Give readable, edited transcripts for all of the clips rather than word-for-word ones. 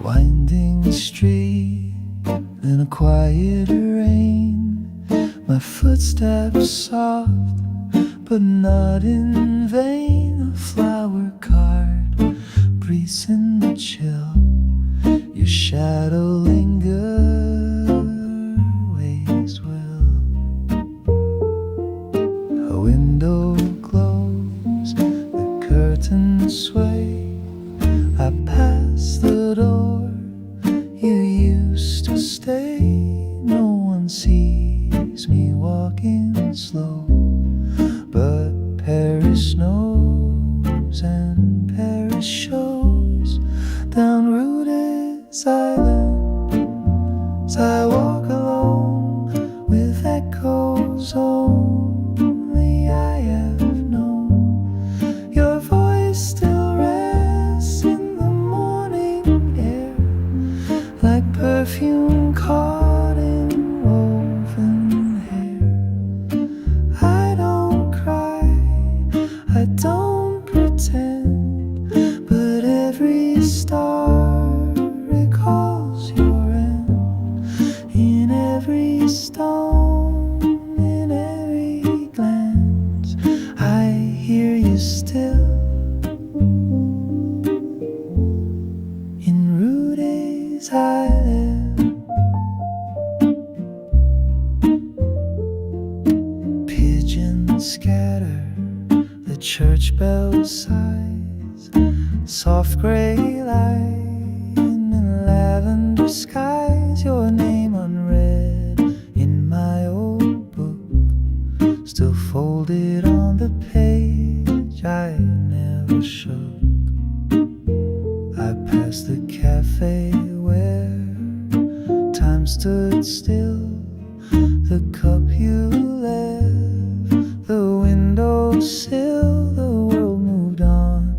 Winding street in a quiet rain, my footsteps soft but not in vain. A flower cart breathes in the chill, your shadow lingers will. A window glows, the curtains sway. I pass the door you used to stay. No one sees me walking slow, but Paris knows and Paris shows. Down Route Island as I walk alone, with echoes only I have known. Your voice still rests in the morning air, like perfume caught in woven hair. I don't cry, I don't pretend, but every star recalls your end. In every stone, in every glance, I hear you still. In Rudy's Island, pigeons scatter, the church bell sighs, soft gray light in lavender skies. Your name unread in my old book, still folded on the page I never shook. I passed the cafe where time stood still, the cup you left, the windowsill. The world moved on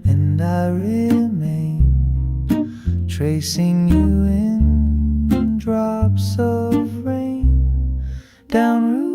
and I remained, tracing you in drops of rain down